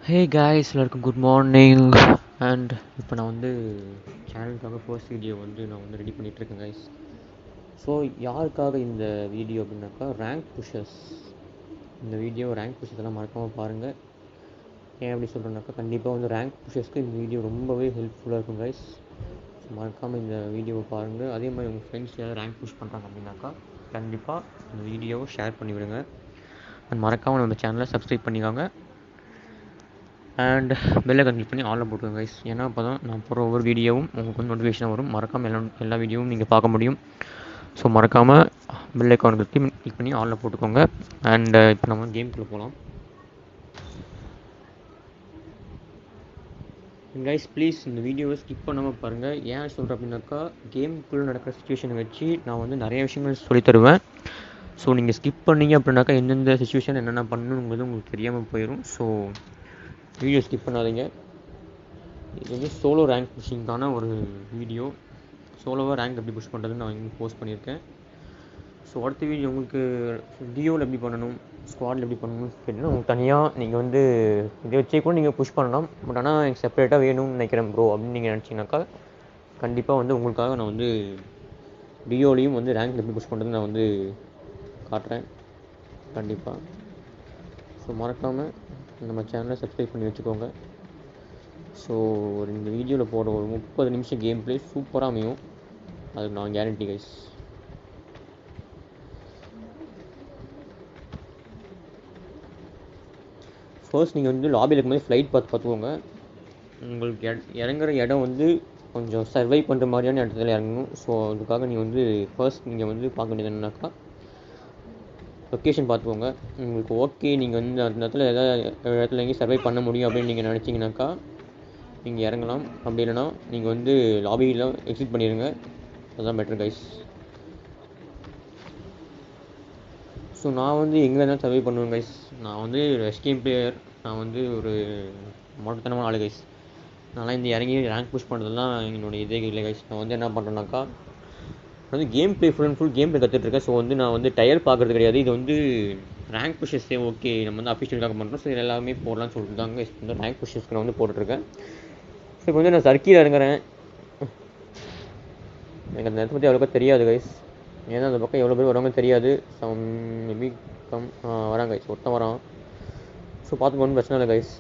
Hey guys எல்லாருக்கும் good morning. And இப்போ நான் வந்து சேனலுக்காக ஃபர்ஸ்ட் வீடியோ நான் ரெடி பண்ணிகிட்ருக்கேன் காய்ஸ். ஸோ யாருக்காக இந்த வீடியோ அப்படின்னாக்கா ரேங்க் புஷர்ஸ். இந்த வீடியோ ரேங்க் புஷர்ஸ் எல்லாம் மறக்காமல் பாருங்கள். ஏன் அப்படி சொல்கிறேன்னாக்கா கண்டிப்பாக ரேங்க் புஷர்ஸ்க்கு இந்த வீடியோ ரொம்பவே ஹெல்ப்ஃபுல்லாக இருக்கும் காய்ஸ். மறக்காமல் இந்த வீடியோவை பாருங்கள். அதே மாதிரி உங்கள் ஃப்ரெண்ட்ஸ் யாராவது ரேங்க் புஷ் பண்ணுறாங்க அப்படின்னாக்கா கண்டிப்பாக இந்த வீடியோவை ஷேர் பண்ணிவிடுங்க. அண்ட் மறக்காமல் நம்ம சேனலை சப்ஸ்கிரைப் பண்ணிக்கோங்க. அண்ட் பெல்லை கிளிக் பண்ணி ஆனில் போட்டுருங்க கைஸ். ஏன்னா அப்போ தான் நான் போகிற ஒவ்வொரு வீடியோவும் உங்களுக்கு நோட்டிஃபிகேஷன் வரும். மறக்காமல் எல்லா வீடியோவும் நீங்கள் பார்க்க முடியும். ஸோ மறக்காமல் பெல் ஐக்கான் கிளிக் பண்ணி ஆனில் போட்டுக்கோங்க. அண்ட் இப்போ நம்ம கேம்குள்ளே போகலாம். கைஸ் ப்ளீஸ் இந்த வீடியோவை ஸ்கிப் பண்ணாமல் பாருங்கள். ஏன் சொல்கிறேன் அப்படின்னாக்கா கேமுக்குள்ளே நடக்கிற சுச்சுவேஷனை வச்சு நான் நிறைய விஷயங்கள் சொல்லித்தருவேன். ஸோ நீங்கள் ஸ்கிப் பண்ணீங்க அப்படின்னாக்கா எந்தெந்த சுச்சுவேஷன் என்னென்ன பண்ணணுங்கிறது உங்களுக்கு தெரியாமல் போயிடும். ஸோ வீடியோ ஸ்கிப் பண்ணாதீங்க. இது சோலோ ரேங்க் புஷிங்கான ஒரு வீடியோ. சோலோவாக ரேங்க் எப்படி புஷ் பண்ணுறதுன்னு நான் இங்கே போஸ்ட் பண்ணியிருக்கேன். ஸோ அடுத்த வீடியோ உங்களுக்கு டியோவில் எப்படி பண்ணணும், ஸ்குவாடில் எப்படி பண்ணணும்னு கேட்டிங்கன்னா உங்களுக்கு தனியாக நீங்கள் இதை வச்சே கூட நீங்கள் புஷ் பண்ணலாம். பட் ஆனால் எனக்கு செப்பரேட்டாக வேணும்னு நினைக்கிறேன் ப்ரோ அப்படின்னு நீங்கள் நினச்சிங்கனாக்கா கண்டிப்பாக உங்களுக்காக நான் டியோலையும் ரேங்க் எப்படி புஷ் பண்ணுறதுன்னு நான் காட்டுறேன் கண்டிப்பாக. ஸோ மறக்காமல் நம்ம சேனலை சப்ஸ்கிரைப் பண்ணி வச்சுக்கோங்க. ஸோ இந்த வீடியோவில் போடுற ஒரு 30 நிமிஷம் கேம் ப்ளே சூப்பராக அமையும், அதுக்கு நான் கேரண்டி கைஸ். ஃபர்ஸ்ட் நீங்கள் லாபியில் இருக்கும்போது ஃப்ளைட் பார்த்துக்கோங்க. உங்களுக்கு இறங்குற இடம் கொஞ்சம் சர்வை பண்ணுற மாதிரியான இடத்துல இறங்கணும். ஸோ அதுக்காக நீங்கள் ஃபர்ஸ்ட் நீங்கள் பார்க்க வேண்டியது என்னன்னாக்கா லொக்கேஷன் பார்த்துக்கோங்க. உங்களுக்கு ஓகே நீங்கள் அந்த இடத்துல இடத்துல எங்கேயும் சர்வை பண்ண முடியும் அப்படின்னு நீங்கள் நினச்சிங்கனாக்கா நீங்கள் இறங்கலாம். அப்படி இல்லைனா நீங்கள் லாபியில் எக்ஸிட் பண்ணிடுங்க, அதுதான் பெட்டர் கைஸ். ஸோ நான் எங்கே இருந்தாலும் சர்வை பண்ணுவேன் கைஸ். நான் எஸ்கேம் பிளேயர். நான் ஒரு மொட்டத்தனமான ஆளு கைஸ். நான்லாம் இந்த இறங்கி ரேங்க் புஷ் பண்ணுறதுலாம் என்னோடய இதே இல்லை கைஸ். நான் என்ன பண்ணுறேன்னாக்கா game play full and full game play கற்றுட்ருக்கேன். ஸோ நான் டயர் பார்க்குறது கிடையாது. இது ரேங்க் புஷர்ஸே ஓகே நம்ம அஃபிஷியலுக்காக பண்ணுறோம். ஸோ இது எல்லாமே போடலாம்னு சொல்லிட்டு தாங்க ரேங்க் புஷர்ஸ்க்கு நான் போட்டுட்ருக்கேன். ஸோ இப்போ நான் சர்க்கியில் இறங்குறேன். எனக்கு அந்த நேரத்தை பற்றி அவ்வளோக்கா தெரியாது கைஸ். ஏன்னா அந்த பக்கம் எவ்வளோ பேர் வரவங்க தெரியாது. மேபி வராங்க கைஸ், ஒருத்தன் வரான். ஸோ பார்த்துக்கு ஒன்றும் பிரச்சனை இல்லை guys.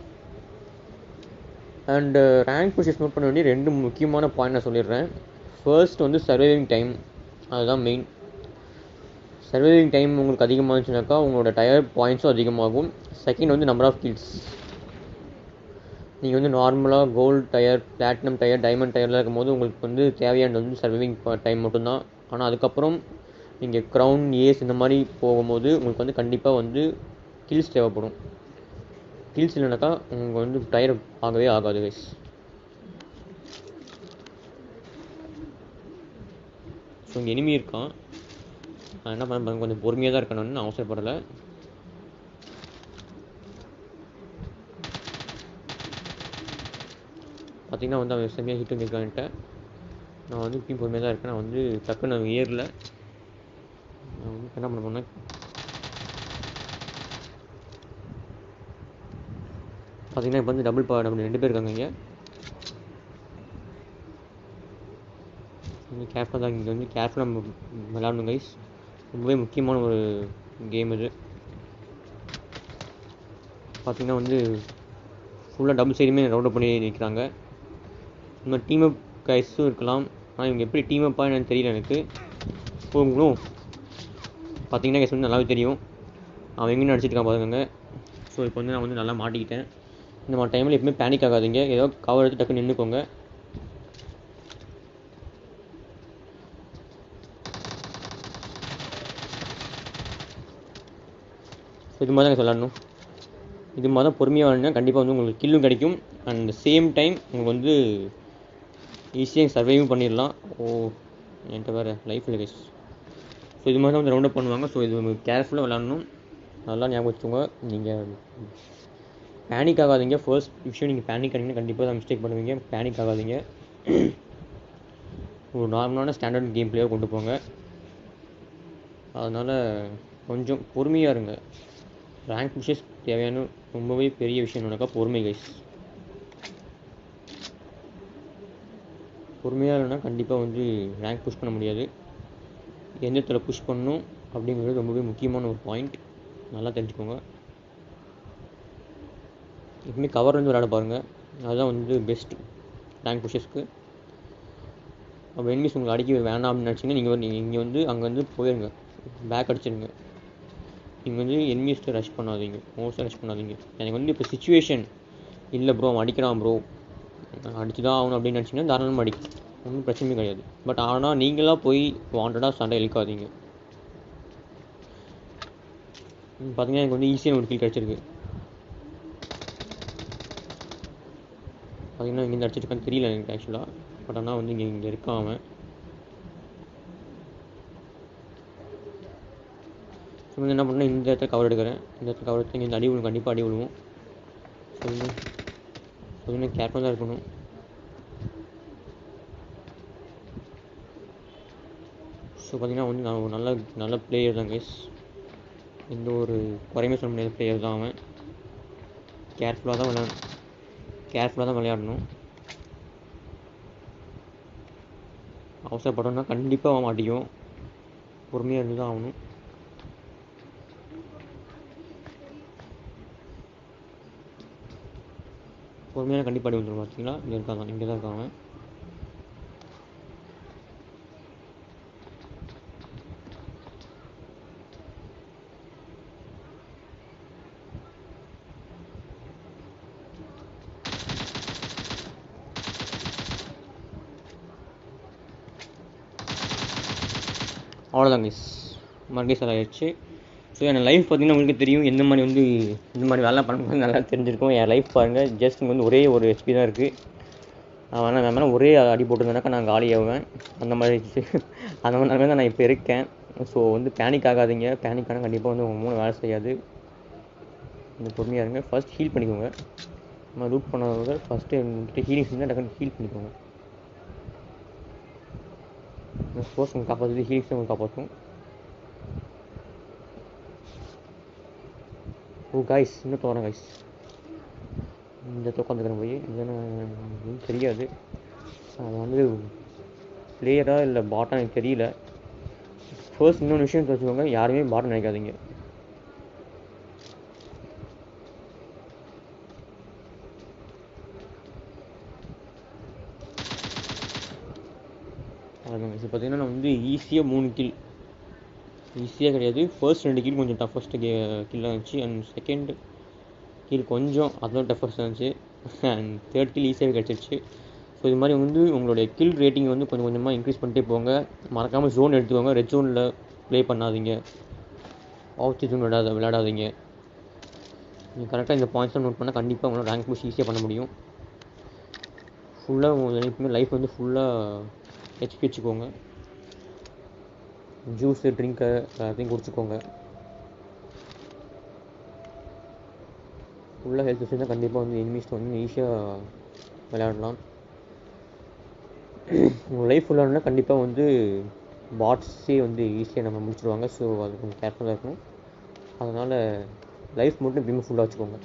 And rank pushers note பண்ண வேண்டிய 2 முக்கியமான பாயிண்ட் நான் சொல்லிடுறேன். ஃபர்ஸ்ட் சர்வைவிங் டைம், அதுதான் மெயின். சர்வைவிங் டைம் உங்களுக்கு அதிகமாக இருந்துச்சுனாக்கா உங்களோட டயர் பாயிண்ட்ஸும் அதிகமாகும். Second number of kills. நீங்கள் நார்மலாக gold tier, platinum tier, diamond டயர்லாம் இருக்கும்போது உங்களுக்கு தேவையானது சர்வைவிங் டைம் மட்டும்தான். ஆனால் அதுக்கப்புறம் நீங்கள் க்ரௌன், ஏஸ் இந்த மாதிரி போகும்போது உங்களுக்கு கண்டிப்பாக கில்ஸ் தேவைப்படும். கில்ஸ் இல்லைனாக்கா உங்கள் டயர் ஆகவே ஆகாது கைஸ். ஸோ இங்கே எனிமி இருக்கான். நான் என்ன பண்ண கொஞ்சம் பொறுமையாக தான் இருக்கணும்னு நான் அவசரப்படலை. பார்த்திங்கன்னா அவன் செம்மையாக ஹிட் பண்ணியிருக்கான்ட்ட. நான் இப்பயும் பொறுமையாக தான் இருக்கேன். நான் டக்குன்னு நான் ஏறல. நான் என்ன பண்ண போனேன், பார்த்திங்கன்னா இப்போ டபுள் 2 பேர் இருக்காங்க இங்கே. கேர்ஃபுல்லாக தான் இங்கே கேர்ஃபுல்லாக நம்ம விளாடணும் கைஸ். ரொம்பவே முக்கியமான ஒரு கேம் இது. பார்த்திங்கன்னா ஃபுல்லாக டபுள் சைடுமே ரவுண்ட் அப் பண்ணி நிற்கிறாங்க. இந்த மாதிரி டீம் அப் கைஸும் இருக்கலாம். ஆனால் இவங்க எப்படி டீம் அப்பாக என்னன்னு தெரியல எனக்கு. போகணும் பார்த்திங்கன்னா கைஸ் நல்லாவே தெரியும் அவன் எங்கேயும் அடிச்சிருக்கான் பாருங்க. ஸோ இப்போ நான் நல்லா மாட்டிக்கிட்டேன். இந்த மாதிரி டைமில் எப்பவுமே பேனிக் ஆகாதீங்க. ஏதோ கவர் எடுத்து டக்குன்னு நின்றுக்கோங்க. ஸோ இது மாதிரி தான் சொல்லணும். இது மாதிரி தான் பொறுமையாக வாங்கினா கண்டிப்பாக உங்களுக்கு கில்லும் கிடைக்கும். அண்ட் சேம் டைம் உங்களுக்கு ஈஸியாக சர்வைவும் பண்ணிடலாம். என்கிட்ட வேறு லைஃப் இல்லை கைஸ். ஸோ இது மாதிரி தான் ரவுண்ட் அப் பண்ணுவாங்க. ஸோ இது கேர்ஃபுல்லாக விளாடணும். நல்லா ஞாபகம் வச்சுக்கோங்க. நீங்கள் பேனிக் ஆகாதீங்க. ஃபர்ஸ்ட் விஷயம் நீங்கள் பேனிக் ஆனீங்கன்னா கண்டிப்பாக தான் மிஸ்டேக் பண்ணுவீங்க. பேனிக் ஆகாதீங்க. ஒரு நார்மலான ஸ்டாண்டர்ட் கேம் பிளேயாக கொண்டு போங்க. அதனால் கொஞ்சம் பொறுமையாக இருங்க. ரேங்க் புஷஸ் தேவையான ரொம்பவே பெரிய விஷயம் என்னன்னாக்கா பொறுமை கைஸ். பொறுமையாக இல்லைன்னா கண்டிப்பாக வந்து ரேங்க் புஷ் பண்ண முடியாது. எந்த இடத்துல புஷ் பண்ணணும் அப்படிங்கிறது ரொம்பவே முக்கியமான ஒரு பாயிண்ட், நல்லா தெரிஞ்சுக்கோங்க. எப்பவுமே கவர் வந்து விளையாட பாருங்கள், அதுதான் வந்து பெஸ்ட் ரேங்க் புஷஸ்க்கு. அப்போ எனிமீஸ் உங்களுக்கு அடிக்க வேண்டாம் அப்படின்னு நினச்சிங்கன்னா நீங்கள் இங்கே வந்து அங்கே வந்து போயிடுங்க, பேக் அடிச்சிடுங்க. நீங்கள் வந்து எனிமீஸ்ட்டு ரஷ் பண்ணாதீங்க, மோஸ்ட்டாக ரஷ் பண்ணாதீங்க. எனக்கு வந்து இப்போ சுச்சுவேஷன் இல்லை ப்ரோ, அவன் அடிக்கிறான் ப்ரோ, அடிச்சு தான் ஆகணும் அப்படின்னு நினச்சிங்கன்னா தாராளமாக அடிக்கும், ஒன்றும் பிரச்சனையும் கிடையாது. பட் ஆனால் நீங்களாக போய் வாண்டடாக சண்டை இழுக்காதீங்க. பார்த்தீங்கன்னா எனக்கு வந்து ஈஸியாக ஒரு கில் கிடச்சிருக்கு. பார்த்தீங்கன்னா இங்கேருந்து அடிச்சிருக்கான்னு தெரியல எனக்கு ஆக்சுவலாக, பட் ஆனால் வந்து இங்கே இருக்கான் அவன். ஸோ வந்து என்ன பண்ணால் இந்த இடத்துல கவர் எடுக்கிறேன், இந்த இடத்துல கவர் எடுத்து இங்கே அடி விழுவும், கண்டிப்பாக அடி விழுவும். ஸோ வந்து கேர்ஃபுல்லாக தான் இருக்கணும். ஸோ பார்த்தீங்கன்னா வந்து நான் ஒரு நல்ல பிளேயர் தான் கைஸ், எந்த ஒரு குறையுமே சொல்ல முடியாத பிளேயர் தான் அவன். கேர்ஃபுல்லாக தான் விளையாடணும். அவசரப்படணும்னா கண்டிப்பாக அவன் மாட்டிக்கும், பொறுமையாக இருந்து தான் ஆகணும். பொறுமையாக கண்டிப்பாக அடி வந்துடும். பார்த்தீங்களா இங்கே தான் இருக்கான் அவன். அவ்வளோதான் கைஸ், மறுபடியும் சார் ஆயிடுச்சு. ஸோ என் லைஃப் பார்த்தீங்கன்னா உங்களுக்கு தெரியும், இந்த மாதிரி வேலை பண்ணும்போது நல்லா தெரிஞ்சிருக்கும். என் லைஃப் பாருங்கள், ஜஸ்ட் இங்கே வந்து ஒரே ஒரு ஹெச்பி தான் இருக்குது. நான் வேணா ஒரே அடி போட்டிருந்தேனாக்கா நான் காலி ஆகுவேன். அந்த மாதிரி நிலைமை தான் நான் இப்போ இருக்கேன். ஸோ வந்து பேனிக் ஆகாதீங்க, பேனிக் ஆனால் கண்டிப்பாக வந்து உங்கள் மூணு வேலை செய்யாது. கொஞ்சம் பொறுமையாக இருங்க. ஃபர்ஸ்ட் ஹீல் பண்ணிக்கோங்க. நம்ம ரூட் பண்ணாதவங்க ஃபஸ்ட்டு என்கிட்ட ஹீலிங் செஞ்சால் டக்குனு ஹீல் பண்ணிக்கோங்க. சப்போஸ் உங்கள் காப்பாற்றுறது ஹீலிங்ஸ் உங்களை காப்பாற்றும். ஓ காய்ஸ், இன்னும் தோறேன் காய்ஸ், இந்த உட்காந்துக்கிறேன் போய், இதுன்னு தெரியாது அது வந்து பிளேயரா இல்லை பாட்டா எனக்கு தெரியல. ஃபர்ஸ்ட் இன்னொன்று விஷயம் தெரிஞ்சுக்கோங்க, யாருமே பாட் நினைக்காதீங்க. அதுதாங்க இப்போ பார்த்தீங்கன்னா நான் வந்து ஈஸியாக 3 கில், ஈஸியாக கிடையாது, ஃபர்ஸ்ட் 2 கில் கொஞ்சம் டஃபஸ்ட்டு கில்லாக இருந்துச்சு. அண்ட் செகண்ட் கில் கொஞ்சம் அதோட டஃபஸ்ட்டாக இருந்துச்சு. அண்ட் தேர்ட் கில் ஈஸியாகவே கிடச்சிருச்சு. ஸோ இது மாதிரி வந்து உங்களுடைய கில் ரேட்டிங் வந்து கொஞ்சம் கொஞ்சமாக இன்க்ரீஸ் பண்ணிட்டே போங்க. மறக்காமல் ஜோன் எடுத்துக்கோங்க, ரெட் ஜோனில் ப்ளே பண்ணாதீங்க, ஆஃப் ஜோன் விளையாடாதீங்க. நீங்கள் கரெக்டாக இந்த பாயிண்ட்ஸ்லாம் நோட் பண்ணால் கண்டிப்பாக உங்களால் ரேங்க் புஷ் ஈஸியாக பண்ண முடியும். ஃபுல்லாக உங்கள் எப்பவுமே லைஃப் வந்து ஃபுல்லாக ஹெச்பி வச்சுக்கோங்க. ஜூஸு ட்ரிங்க்கு எல்லாத்தையும் குடிச்சிக்கோங்க. ஃபுல்லாக ஹெல்த் வச்சுருந்தால் கண்டிப்பாக வந்து எனிமீஸ் வந்து ஈஸியாக விளையாடலாம். உங்கள் லைஃப் ஃபுல்லாக கண்டிப்பாக வந்து பாட்ஸே வந்து ஈஸியாக நம்ம முடிச்சிடுவாங்க. ஸோ அது கொஞ்சம் கேர்ஃபுல்லாக இருக்கணும். அதனால் லைஃப் மட்டும் எப்பயுமே ஃபுல்லாக வச்சுக்கோங்க.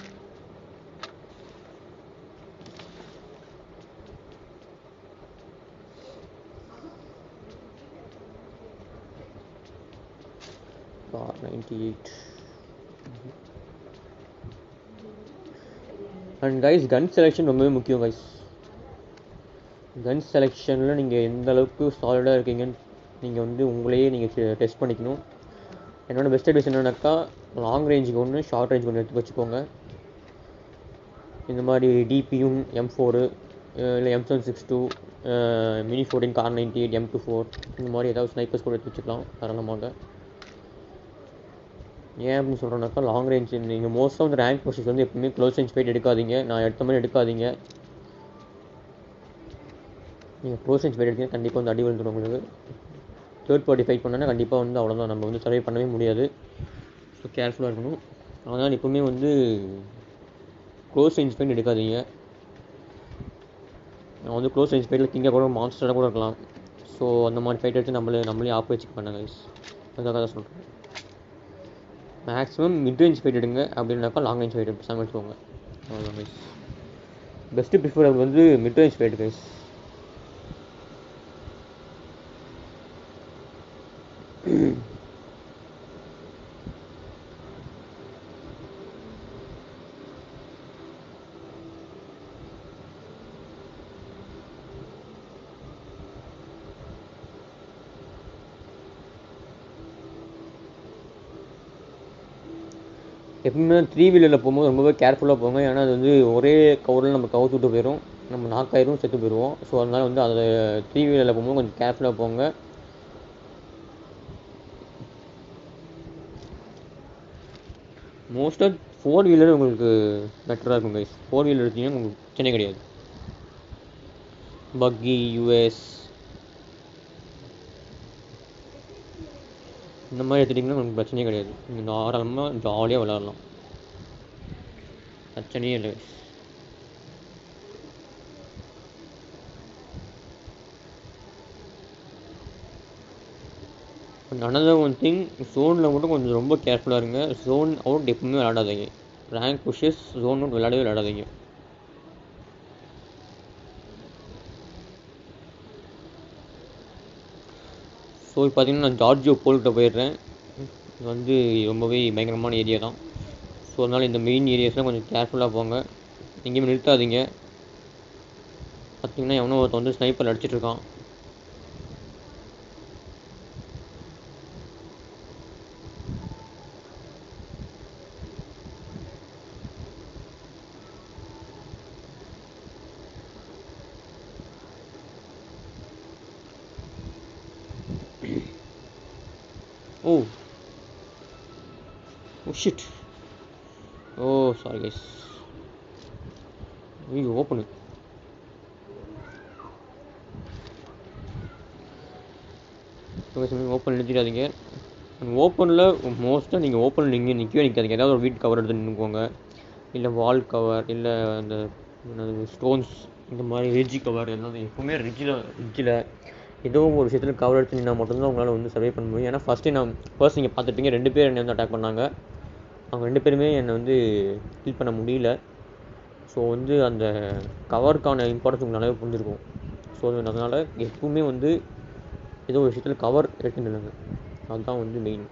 R98. And guys, gun selection ரொம்பவே முக்கியம் கைஸ். கன் செலெக்ஷனில் நீங்கள் எந்த அளவுக்கு சாலிடாக இருக்கீங்கன்னு நீங்கள் வந்து உங்களையே நீங்கள் டெஸ்ட் பண்ணிக்கணும். என்னோடய பெஸ்ட் அட்வைஸ் என்னன்னாக்கா, லாங் ரேஞ்சுக்கு ஒன்று, ஷார்ட் ரேஞ்சுக்கு ஒன்று எடுத்து வச்சுக்கோங்க. இந்த மாதிரி டிபியும் M4 இல்லை M762 மினி 14 R98 M24 இந்த மாதிரி ஏதாவது ஸ்னைப்பர்ஸ் கூட எடுத்து வச்சுக்கலாம் தாராளமாக. ஏன் அப்படின்னு சொல்கிறேன்னாக்கா, லாங் ரேஞ்ச் நீங்கள் மோஸ்ட்டாக வந்து ரேங்க் புஷஸ் வந்து எப்பவுமே க்ளோஸ் ரேஞ்ச் ஃபைட் எடுக்காதீங்க. நான் எடுத்த மாதிரி எடுக்காதீங்க. நீங்கள் க்ளோஸ் ரேஞ்ச் ஃபைட் எடுத்தீங்கன்னா கண்டிப்பாக வந்து அடி விழுந்துடும் உங்களுக்கு. தேர்ட் பார்ட்டி ஃபைட் பண்ணால் கண்டிப்பாக வந்து அவ்வளோதான், நம்ம வந்து சர்வை பண்ணவே முடியாது. ஸோ கேர்ஃபுல்லாக இருக்கணும். அதனால் எப்பவுமே வந்து க்ளோஸ் ரேஞ்ச் ஃபைட் எடுக்காதீங்க. நான் வந்து க்ளோஸ் ரேஞ்ச் ஃபைட்டில் கிங்காக கூட மான்ஸ்டராக கூட இருக்கலாம். ஸோ அந்த மாதிரி ஃபைட் எடுத்து நம்மளே ஆப் வச்சுக்க பண்ணாங்க. அதுக்காக தான் சொல்கிறேன். மேக்ஸிமம் மிட் ரேஞ்ச் ஃபைட் எடுங்க, அப்படின்னாக்கா லாங் ரேஞ்ச் ஃபைட் பேசாமல் எடுத்துக்கோங்க. அவ்வளோதான் கைஸ். பெஸ்ட்டு ப்ரிஃபர் வந்து மிட் ரேஞ்ச் ஃபைட் கைஸ். எப்பவுமே 3 வீலரில் போகும்போது ரொம்பவே கேர்ஃபுல்லாக போங்க. ஏன்னா அது வந்து ஒரே கவரில் நம்ம கவுத்து விட்டு போயிடும், நம்ம நாக்காயிரும், செத்து போயிடுவோம். ஸோ அதனால் வந்து அதை 3 வீலரில் போகும்போது கொஞ்சம் கேர்ஃபுல்லாக போங்க. மோஸ்ட்டாக 4 வீலர் உங்களுக்கு பெட்டராக இருக்கும் கைஸ். 4 வீலர் எடுத்தீங்கன்னா உங்களுக்கு பிரச்சனை கிடையாது. பக்கி, யூஎஸ் இந்த மாதிரி எடுத்துட்டிங்கன்னா உங்களுக்கு பிரச்சனையே கிடையாது. நீங்கள் தாராளமாக ஜாலியாக விளாட்லாம், பிரச்சனையே இல்லை. அனதர் ஒன் திங், ஜோனில் மட்டும் கொஞ்சம் ரொம்ப கேர்ஃபுல்லாக இருங்க. ஜோன் அவுட் எப்பவுமே விளையாடாதீங்க. ரேங்க் புஷஸ் ஜோன் அவுட் விளையாடாதீங்க. ஸோ இப்போ பார்த்தீங்கன்னா நான் ஜார்ஜியோ போல்கிட்ட போயிடுறேன். இது வந்து ரொம்பவே பயங்கரமான ஏரியா தான். ஸோ அதனால் இந்த மெயின் ஏரியாஸ்லாம் கொஞ்சம் கேர்ஃபுல்லாக போங்க. எங்கேயுமே நிறுத்தாதீங்க. பார்த்தீங்கன்னா எவனோ ஒருத்தன் வந்து ஸ்னைப்பர் அடிச்சிட்ருக்கான். ஓ ஓ ஷிட். ஓ சாரி கைஸ். ஐயோ ஓப்பனு. ஓப்பன் நிறுத்திடாதீங்க. ஓப்பனில் மோஸ்ட்டாக நீங்கள் ஓப்பனில் நீங்கள் நிற்கவே நிற்காதீங்க. ஏதாவது ஒரு வீட்டு கவர் எடுத்து நின்றுக்கோங்க, இல்லை வால் கவர், இல்லை அந்த ஸ்டோன்ஸ், இந்த மாதிரி ரிட்ஜி கவர், எதாவது எப்பவுமே ரிட்ஜில் ஏதோ ஒரு விஷயத்தில் கவர் எடுத்து நின்னா மட்டும்தான் உங்களால் வந்து சர்வை பண்ண முடியும். ஏன்னா ஃபஸ்ட்டு நீங்கள் பார்த்துட்டீங்க, 2 பேர் என்னை வந்து அட்டாக் பண்ணாங்க. அவங்க 2 பேருமே என்னை வந்து கில் பண்ண முடியல. ஸோ வந்து அந்த கவருக்கான இம்பார்ட்டன்ஸ் உங்களுக்கு நல்லாவே புரிஞ்சிருக்கும். ஸோ அதனால் எப்பவுமே வந்து ஏதோ ஒரு விஷயத்தில் கவர் எடுத்து நில்லுங்க, அதுதான் வந்து மெயின்.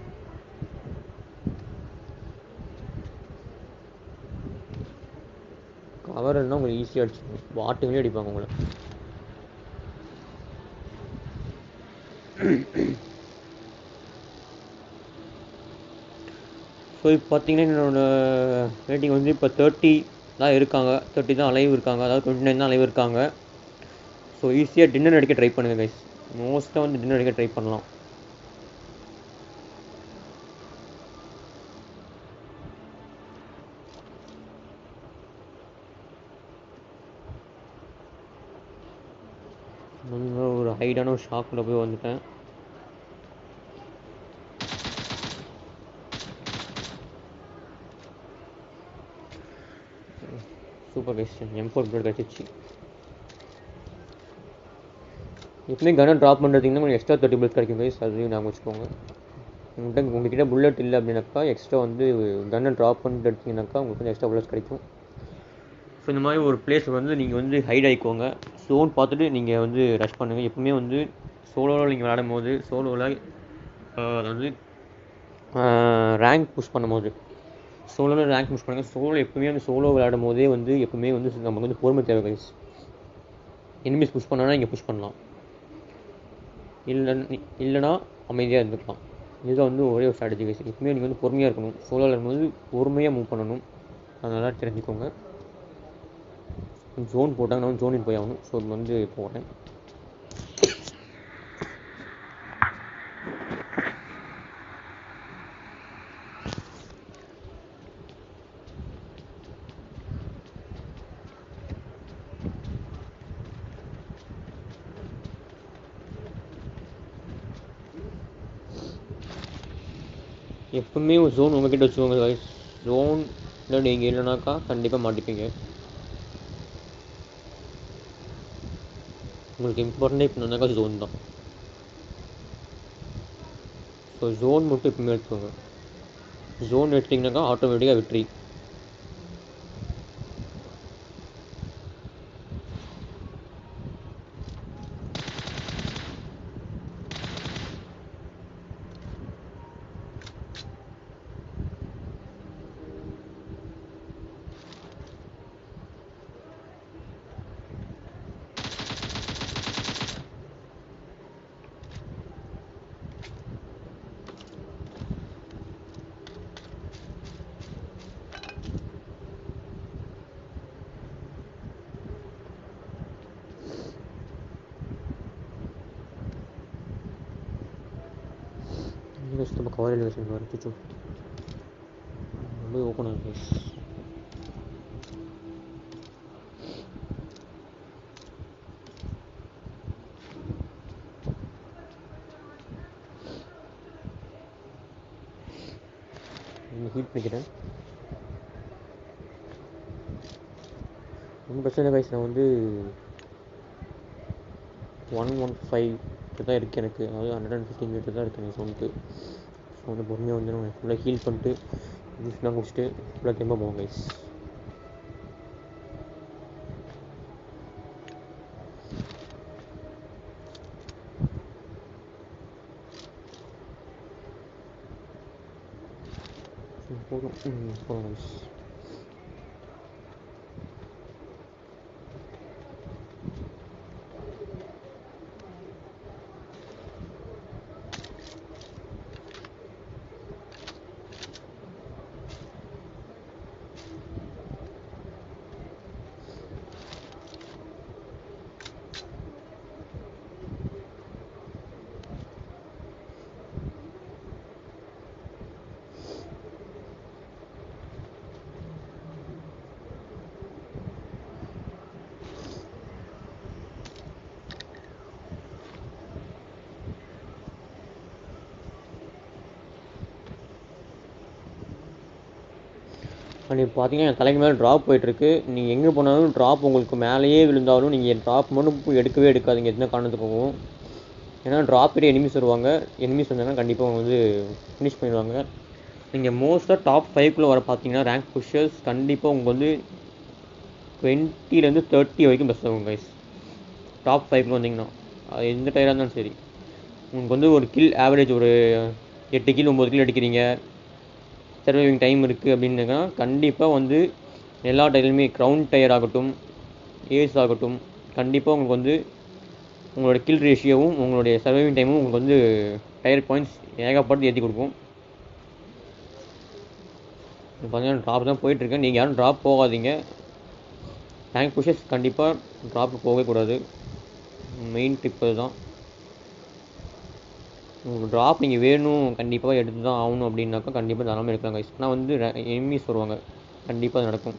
கவர் இருந்தால் உங்களுக்கு ஈஸியாக அடிச்சுக்கணும். வாட்டுங்களே அடிப்பாங்க உங்களை. ஸோ இப்போ பார்த்தீங்கன்னா என்னோடய ரேட்டிங் வந்து இப்போ 30 தான் இருக்காங்க. 30 தான் அலைவ் இருக்காங்க, அதாவது 29 தான் அலைவ் இருக்காங்க. ஸோ ஈஸியாக டின்னர் அடிக்க ட்ரை பண்ணுங்கள் கைஸ். மோஸ்ட்டாக வந்து டின்னர் அடிக்க ட்ரை பண்ணலாம். ஒரு ஹைடான ஒரு ஷாக்கில் போய் வந்துட்டேன். சூப்பர் கைஸ், M4 பிளட் கிடச்சிச்சு. எப்பவுமே கன்னை ட்ராப் பண்ணுறதுங்கன்னா உங்களுக்கு எக்ஸ்ட்ரா 30 புல்லட் கிடைக்கும் கைஸ், அதையும் ஞாபகம் வச்சுக்கோங்க. உங்கள்கிட்ட புல்லட் இல்லை அப்படின்னாக்கா எக்ஸ்ட்ரா வந்து கன்னை ட்ராப் பண்ணிட்டு எடுத்திங்கனாக்கா உங்களுக்கு வந்து எக்ஸ்ட்ரா புல்லட்ஸ் கிடைக்கும். ஸோ இந்த மாதிரி ஒரு பிளேஸ் வந்து நீங்கள் வந்து ஹைட் ஆகிக்கோங்க. ஜோன் பார்த்துட்டு நீங்கள் வந்து ரஷ் பண்ணுங்கள். எப்பவுமே வந்து சோலோவில் நீங்கள் விளையாடும் போது, சோலோவில் அதாவது ரேங்க் புஷ் பண்ணும்போது, சோலோவில் ரேங்க் புஷ் பண்ணுங்கள். சோலோ எப்பவுமே வந்து சோலோ விளையாடும் போதே வந்து எப்பவுமே வந்து நமக்கு வந்து பொறுமை தேவை கைஸ். எனிமீஸ் புஷ் பண்ணால் இங்கே புஷ் பண்ணலாம், இல்லைனா அமைதியாக இருந்துக்கலாம். இதுதான் வந்து ஒரே ஒரு ஸ்ட்ராட்டஜி கைஸ். எப்பவுமே நீங்கள் வந்து பொறுமையாக இருக்கணும். சோலோவில் இருக்கும்போது பொறுமையாக மூவ் பண்ணணும், அதனால் தெரிஞ்சுக்கோங்க. ஜோன் போட்டாங்க, நான் ஜோனின் போய் ஆகணும். ஸோ வந்து போகிறேன். எப்பவுமே ஒரு ஜோன் உங்ககிட்ட வச்சுக்கோங்க கைஸ். ஜோனில் நீங்கள் இல்லைனாக்கா கண்டிப்பாக மாட்டிப்பீங்க. உங்களுக்கு இம்பார்ட்டண்ட்டாக இப்போ இருந்தாக்கா ஜோன் தான். ஸோ ஜோன் மட்டும் எப்பவுமே எடுத்துக்கோங்க. ஜோன் எடுத்திங்கனாக்கா ஆட்டோமேட்டிக்காக வெற்றி. நம்ம கவர் எலிவேஷன் வரைச்சு ரொம்ப ஓப்பன் ஆகுது. ஹீட் பண்ணிக்கிறேன். ஒன்றும் பிரச்சனை இல்லை கைஸ். நான் வந்து 115 தான் இருக்குது எனக்கு, அதாவது 115 மீட்டர் தான் இருக்குது எனக்கு சவுண்டு. ஸோ வந்து பொறுமையாக வந்து நான் ஃபுல்லாக ஹீல் பண்ணிட்டு ஜூஸ்லாம் குடிச்சிட்டு ஃபுல்லாக திரும்ப போவோம் கைஸ். போதும் போதும் கைஸ். நீங்கள் பார்த்தீங்கன்னா என் தலைக்கு மேலே ட்ராப் போயிட்டுருக்கு. நீங்கள் எங்கே போனாலும் ட்ராப் உங்களுக்கு மேலேயே விழுந்தாலும் நீங்கள் ட்ராப் மட்டும் எடுக்கவே எடுக்காதீங்க எத்தனை காரணத்துக்கும். ஏன்னா ட்ராப் பெரிய எனிமிஸ் வருவாங்க. எனிமிஸ் வந்தாங்கன்னா கண்டிப்பாக அவங்க வந்து ஃபினிஷ் பண்ணிடுவாங்க. நீங்கள் மோஸ்ட்டாக டாப் 5க்குள்ளே வர பார்த்தீங்கன்னா ரேங்க் புஷர்ஸ் கண்டிப்பாக உங்களுக்கு வந்து 20 30 வரைக்கும் பெஸ்ட் ஆகும் கைஸ். டாப் 5க்குள்ள வந்தீங்கன்னா அது எந்த டயராக இருந்தாலும் சரி, உங்களுக்கு வந்து ஒரு கில் ஆவரேஜ் ஒரு 8 கில் 9 கில் அடிக்கிறீங்க, சர்வைவிங் டைம் இருக்குது அப்படின்னா கண்டிப்பாக வந்து எல்லா டயர்லையுமே க்ரௌண்ட் டயர் ஆகட்டும் ஏஸ் ஆகட்டும் கண்டிப்பாக உங்களுக்கு வந்து உங்களோட கில் ரேஷியோவும் உங்களுடைய சர்வைவிங் டைமும் உங்களுக்கு வந்து டயர் பாயிண்ட்ஸ் ஏகப்பட்டு ஏற்றி கொடுக்கும். பார்த்தீங்கன்னா ட்ராப் தான் போயிட்டுருக்கேன். நீங்கள் யாரும் ட்ராப் போகாதீங்க. ரேங்க் புஷர்ஸ் கண்டிப்பாக ட்ராப்பு போகவே கூடாது. மெயின் டிப் அதுதான். உங்களுக்கு ட்ராப் நீங்கள் வேணும் கண்டிப்பாக எடுத்து தான் ஆகணும் அப்படின்னாக்கா கண்டிப்பாக தாராளமாக எடுக்கலாம் கைஸ். ஆனால் வந்து எனிமீஸ் வருவாங்க, கண்டிப்பாக அது நடக்கும்.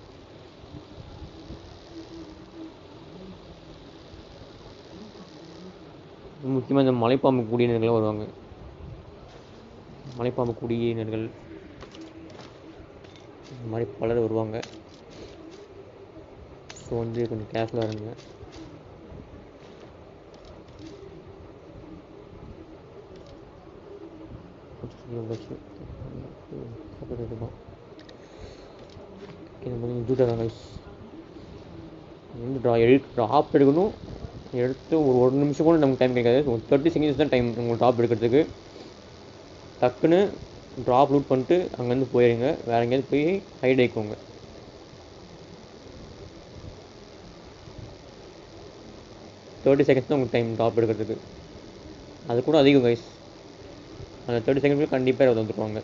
முக்கியமாக இந்த மலைப்பாம்பு குடியினர்கள்லாம் வருவாங்க. மலைப்பாம்பு குடியினர்கள் இந்த மாதிரி பலர் வருவாங்க. ஸோ வந்து கொஞ்சம் கேர்ஃபுல்லாக இருங்க. ட்ராப் எடுக்கணும். எடுத்து ஒரு நிமிஷம் கூட நமக்கு டைம் கிடைக்காது. ஒரு 30 செகண்ட்ஸ் தான் டைம் உங்களுக்கு ட்ராப் எடுக்கிறதுக்கு. டக்குன்னு ட்ராப் லூட் பண்ணிட்டு அங்கேருந்து போயிடுங்க, வேறு எங்கேயாவது போய் ஹைட் ஆகிக்கோங்க. செகண்ட்ஸ் தான் உங்களுக்கு டைம் ட்ராப் எடுக்கிறதுக்கு. அது கூட அதிகம் கைஸ். அந்த 30 செகண்ட்ஸ்க்கு கண்டிப்பாக வந்துடுவாங்க.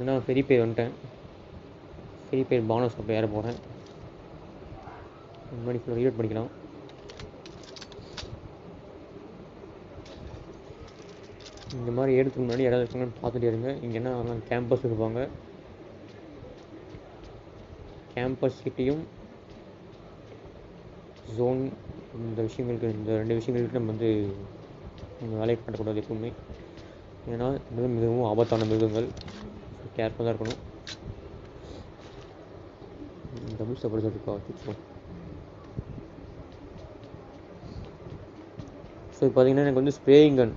நான் ஃப்ரீ ஃபயர் வந்துட்டேன். ஃப்ரீ ஃபயர் பானஸ் அப்போ ஏற போகிறேன். முன்னாடி ஃபுல்லாக ரீலோட் பண்ணிக்கலாம். இந்த மாதிரி ஏறதுக்கு முன்னாடி யாராவது இருக்காங்கன்னு பார்த்துட்டே இருங்க. இங்கே என்ன கேம்பஸ் இருப்பாங்க. கேம்பஸ் கிட்டேயும் ஜோன் இந்த விஷயங்களுக்கு, இந்த 2 விஷயங்களுக்கு நம்ம வந்து வேலையை காட்டக்கூடாது எப்பவுமே. ஏன்னா இது மிகவும் ஆபத்தான மிருகங்கள். கேர்ஃபுல்லாக இருக்கணும். டபுள் சப்போர்ட் இருக்கா வச்சுக்கோ. ஸோ இப்போ பார்த்தீங்கன்னா எனக்கு வந்து ஸ்ப்ரேயிங் கன்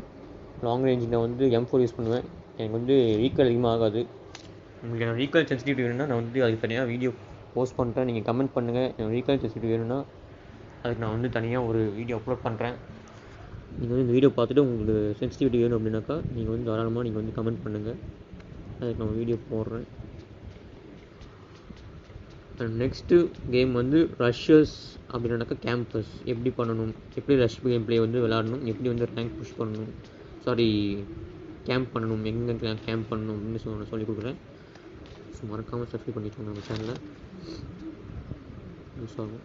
லாங் ரேஞ்சில் வந்து M4 யூஸ் பண்ணுவேன். எனக்கு வந்து ரீகால் அதிகமாக ஆகாது. உங்களுக்கு எனக்கு ரீகால் சென்சிட்டிவிட்டி வேணும்னா நான் வந்து அதுக்கு தனியாக வீடியோ போஸ்ட் பண்ணுறேன். நீங்கள் கமெண்ட் பண்ணுங்கள். எனக்கு ரீகால் சென்சிட்டிவிட்டி வேணும்னா அதுக்கு நான் வந்து தனியாக ஒரு வீடியோ அப்லோட் பண்ணுறேன். நீங்கள் வந்து இந்த வீடியோ பார்த்துட்டு உங்களுக்கு சென்சிட்டிவிட்டி வேணும் அப்படின்னாக்கா நீங்கள் வந்து தாராளமாக நீங்கள் வந்து கமெண்ட் பண்ணுங்கள். அதுக்கு நான் வீடியோ போடுறேன். அண்ட் நெக்ஸ்ட்டு கேம் வந்து ரஷ்ஷர்ஸ் அப்படின்னாக்கா கேம்பஸ் எப்படி பண்ணணும், எப்படி ரஷ் கேம் ப்ளே வந்து விளாடணும், எப்படி வந்து ரேங்க் புஷ் பண்ணணும், கேம்ப் பண்ணணும், எங்கே கேம்ப் பண்ணணும் அப்படின்னு நான் சொல்லிக் கொடுக்குறேன். ஸோ மறக்காமல் சப்ஸ்கிரைப் பண்ணிக்கோங்க நம்ம சேனலில், யூஸ் ஆகும்.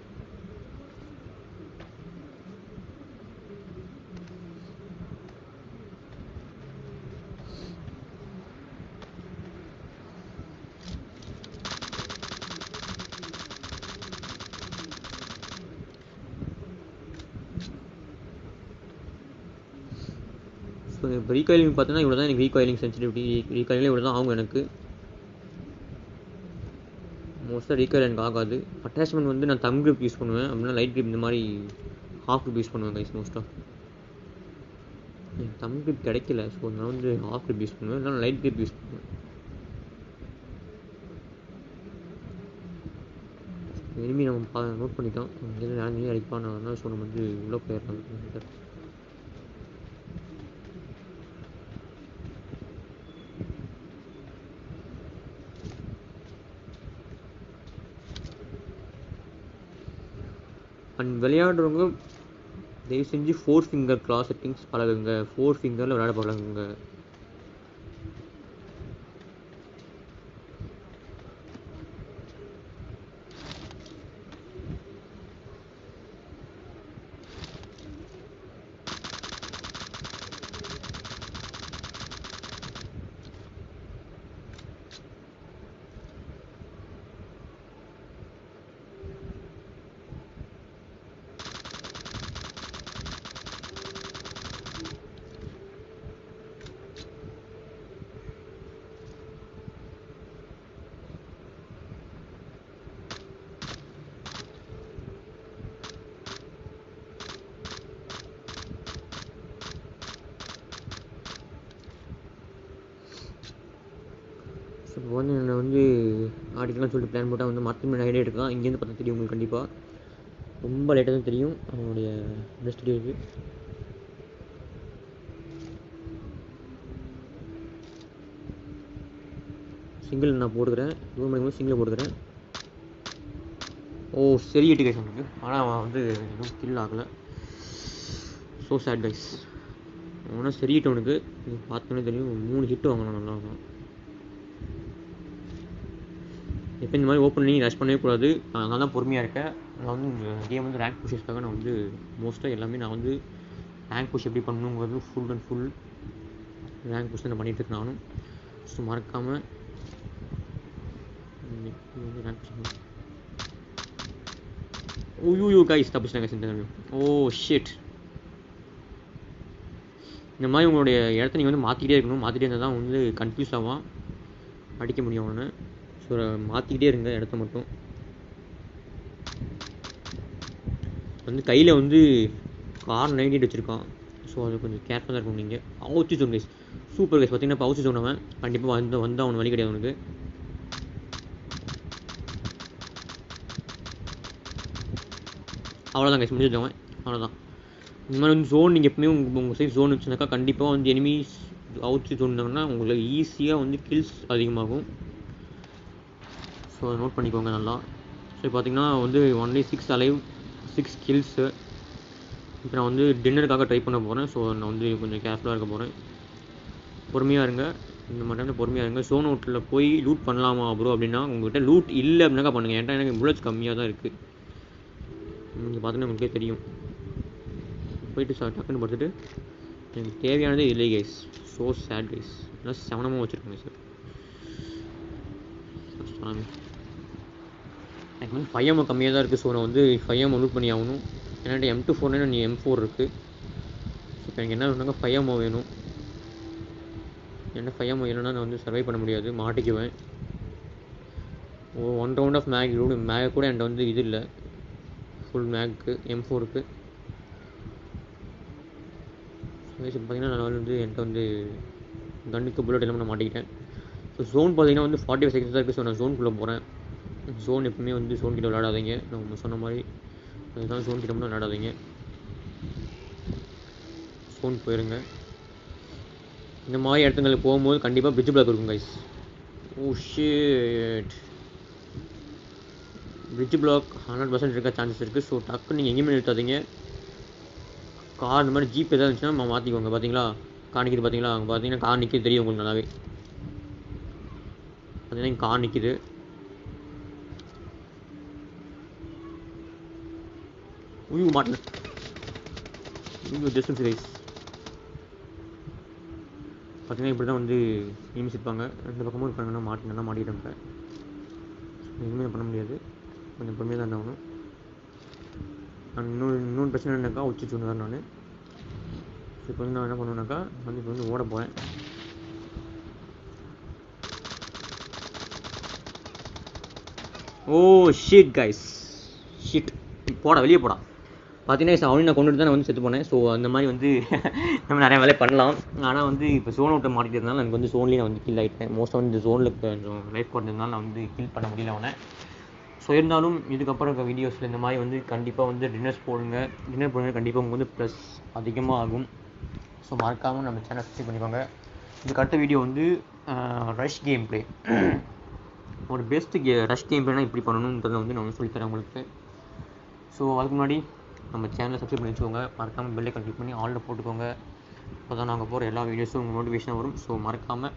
ஸோ இப்போ ரீகாயிலிங் பார்த்தீங்கன்னா இவ்வளோ தான் எனக்கு ரீகாயிலிங் சென்சிட்டிவிட்டி. ரீகாயிலில் இவ்வளோ தான் ஆகும் எனக்கு. மோஸ்ட்டாக ரீகாயில் எனக்கு ஆகாது. அட்டாச்மெண்ட் வந்து நான் தம் கிரிப் யூஸ் பண்ணுவேன், அப்படின்னா லைட் கிரிப் இந்த மாதிரி ஹாஃப் கிரிப் யூஸ் பண்ணுவேன் கைஸ். மோஸ்ட்டாக எனக்கு தம் கிரிப் கிடைக்கல, ஸோ நான் வந்து ஹாஃப் கிரிப் யூஸ் பண்ணுவேன், இல்லைனா லைட் கிரிப் யூஸ் பண்ணுவேன். எனிமி நம்ம நோட் பண்ணிட்டோம், இங்கேருந்து யாரும் அடிப்பான் நான். ஸோ நம்ம வந்து உள்ளே போயிடலாம். அண்ட் விளையாடுறவங்க தயவு செஞ்சு 4 ஃபிங்கர் கிராஸ் செட்டிங்ஸ் பழகுங்க. 4 ஃபிங்கரில் விளையாட பழகுங்க. இப்போ வந்து என்னை வந்து ஆடிக்கலாம் சொல்லிட்டு பிளான் போட்டால் வந்து மற்ற ஐடியா எடுக்கலாம். இங்கேருந்து பார்த்தா தெரியும் உங்களுக்கு கண்டிப்பாக. ரொம்ப லேட்டாக தான் தெரியும் அவனுடைய பெஸ்ட் டேக்கு. சிங்கிள் நான் போட்டுக்கிறேன், ரூம் எடுக்கும்போது சிங்கிள் போட்டுக்கிறேன். ஓ சரி 8 கைஸ் அவனுக்கு, ஆனால் அவன் வந்து எதுவும் கில் ஆகலை. So chat guys. அவனா சரி 8 அவனுக்கு பார்த்தோன்னே தெரியும். 3 ஹிட்டு வாங்கலாம் நல்லா. எப்போ இந்த மாதிரி ஓப்பன் பண்ணி ரஷ் பண்ணவே கூடாது. நான் தான் பொறுமையாக இருக்கேன். நான் வந்து இந்த கேம் வந்து ரேங்க் புஷஸ்க்காக நான் வந்து மோஸ்ட்டாக எல்லாமே நான் வந்து ரேங்க் புஷ் எப்படி பண்ணணுங்கிறது full and full rank push தான் நான் பண்ணிகிட்டு இருக்கேன் நானும். ஸோ மறக்காமல் வந்து ரேங்க் புஷ். ஓய்யோ கைஸ் தப்பிச்சிட்டாங்க இந்த. Oh shit. இந்த மாதிரி உங்களுடைய இடத்த நீங்கள் வந்து மாற்றிக்கிட்டே இருக்கணும். மாற்றிட்டே இருந்தால் தான் வந்து கன்ஃபியூஸ் ஆகும், அடிக்க முடியும் அவனை. ஸோ மாற்றிக்கிட்டே இருங்க இடத்த மட்டும். வந்து கையில் வந்து கார் 98 வச்சுருக்கான். ஸோ அது கொஞ்சம் கேர்ஃபுல்லாக இருக்கும் நீங்கள். அவுச்சி ஜோன் கைஸ், சூப்பர் கைஸ். பார்த்தீங்கன்னா இப்போ அவுச்சி ஜோன் அவன் கண்டிப்பாக வந்து அவன் வழி கிடையாது அவனுக்கு. அவ்வளோதான் கைஸ், முடிஞ்சவன் அவ்வளோதான். இந்த மாதிரி வந்து ஜோன் நீங்கள் எப்பவுமே உங்கள் சைட் ஜோன் வச்சுனாக்கா கண்டிப்பாக வந்து எனிமீஸ் அவுச்சி ஜோன் இருந்தாங்கன்னா உங்களுக்கு ஈஸியாக வந்து கில்ஸ் அதிகமாகும். ஸோ அதை நோட் பண்ணிக்கோங்க நல்லா. ஸோ பார்த்தீங்கன்னா வந்து ஒன்லி 6 அலைவ் 6 கில்ஸு. இப்போ நான் வந்து டின்னருக்காக ட்ரை பண்ண போகிறேன். ஸோ நான் வந்து கொஞ்சம் கேர்ஃபுல்லாக இருக்க போகிறேன். பொறுமையாக இருங்க, இந்த மாதிரி டைமில் பொறுமையாக இருங்க. ஷோ நோட்டில் போய் லூட் பண்ணலாமா ப்ரோ அப்படின்னா உங்கள்கிட்ட லூட் இல்லை அப்படின்னாக்கா பண்ணுங்கள். ஏன்டா எனக்கு புல்லட்ஸ் கம்மியாக தான் இருக்குது. நீங்கள் பார்த்தீங்கன்னா உங்களுக்கே தெரியும். போயிட்டு டக்குன்னு பார்த்துட்டு எனக்கு தேவையானதே இல்லை கைஸ். So chat guys. எல்லாம் செவனமாக வச்சுருக்கேங்க சார். எனக்கு வந்து 5M கம்மியாக தான் இருக்குது. ஸோ நான் வந்து 5M லூட் பண்ணி ஆகணும். ஏன்னா M249 நீ M4 இருக்குது. ஸோ இப்போ எனக்கு என்ன வேணுனாக்கா 5M வேணும். என்ன 5M இல்லைன்னா நான் வந்து சர்வை பண்ண முடியாது, மாட்டிக்குவேன். 1 ரவுண்ட் ஆஃப் மேக் கூட என்கிட்ட வந்து இது இல்லை ஃபுல் மேக்கு M4க்கு. கைஸ் இப்போ பார்த்தீங்கன்னா நான் வந்து என்கிட்ட வந்து கன்னுக்கு புல்லட் எல்லாமே நான் மாட்டிக்கிட்டேன். ஸோ ஜோன் பார்த்தீங்கன்னா வந்து 45 செகண்ட்ஸ் தான் இருக்குது. ஸோ நான் ஜோனுக்குள்ளே போகிறேன். ஜோன் எப்பவுமே வந்து ஜோன் கிட்ட விளையாடாதீங்க. நம்ம சொன்ன மாதிரி அதுதான் ஜோன் கிட்ட மட்டும் விளையாடாதீங்க. ஜோன் போயிருங்க. இந்த மாதிரி இடத்துங்களுக்கு போகும்போது கண்டிப்பாக பிரிட்ஜ் பிளாக் இருக்கும் guys. Oh shit, bridge block 100% இருக்க சான்சஸ் இருக்குது. ஸோ டக்குன்னு நீங்கள் எங்கேயுமே நிறுத்தாதீங்க. கார் இந்த மாதிரி ஜீப் எதாவது இருந்துச்சுன்னா நம்ம மாற்றிக்கோங்க. பார்த்தீங்களா கார் நிற்கிது, பார்த்தீங்களா அங்கே பார்த்தீங்கன்னா கார் நிற்கிது தெரியும் உங்களுக்கு நல்லாவே. பார்த்தீங்கன்னா இங்கே கார் நிற்கிது. ஐயோ மாட்டேன். ஐயோ டிஸ்டன்ஸ் கைஸ். பார்த்தீங்கன்னா இப்படி தான் வந்து எய்ம்ஸ் இருப்பாங்க. ரெண்டு பக்கமும் இருப்பாங்கன்னா மாட்டினா மாட்டிட்டேன். இப்போ எதுவுமே பண்ண முடியாது, கொஞ்சம் பொறுமையாக தான் ஆகணும். நான் இன்னொரு பிரச்சனை என்னக்கா உச்சி சொன்னேன் நான். இப்போ வந்து நான் என்ன பண்ணுவேன்னாக்கா வந்து இப்போ வந்து ஓட போகிறேன். Oh shit guys, shit. போடா வெளியே போடா. பார்த்தீங்கன்னா அவனையும் நான் கொண்டுட்டு தான் நான் வந்து செத்து போனேன். ஸோ அந்த மாதிரி வந்து நம்ம நிறைய வேலை பண்ணலாம். ஆனால் வந்து இப்போ ஜோன் விட்டு மாட்டிக்கிறதுனால எனக்கு வந்து ஜோன்லேயே நான் வந்து கில் ஆகிட்டேன். மோஸ்ட்டாக வந்து இந்த ஜோனில் கொஞ்சம் லைஃப் போட்டதுனால நான் வந்து கில் பண்ண முடியல அவனை. ஸோ இருந்தாலும் இதுக்கப்புறம் இருக்க வீடியோஸில் இந்த மாதிரி வந்து கண்டிப்பாக வந்து டின்னர்ஸ் போடுங்க. டின்னர் போடுங்க கண்டிப்பாக உங்களுக்கு வந்து ப்ளஸ் அதிகமாக ஆகும். ஸோ மறக்காமல் நம்ம சேனல் சப்ஸ்கிரைப் பண்ணிக்கோங்க. இதுக்கு அடுத்த வீடியோ வந்து ரஷ் கேம் ப்ளே, ஒரு பெஸ்ட்டு ரஷ் கேம் ப்ளேனா இப்படி பண்ணணுன்றதை வந்து நான் வந்து சொல்லித்தரேன் உங்களுக்கு. ஸோ அதுக்கு முன்னாடி நம்ம சேனலை சப்ஸ்கிரைப் பண்ணி வச்சுக்கோங்க. மறக்காமல் பெல்லை கிளிக் பண்ணி ஆலில் போட்டுக்கோங்க. அப்போ தான் நாங்கள் போகிற எல்லா வீடியோஸும் உங்கள் நோட்டிஃபிகேஷனாக வரும். ஸோ மறக்காமல்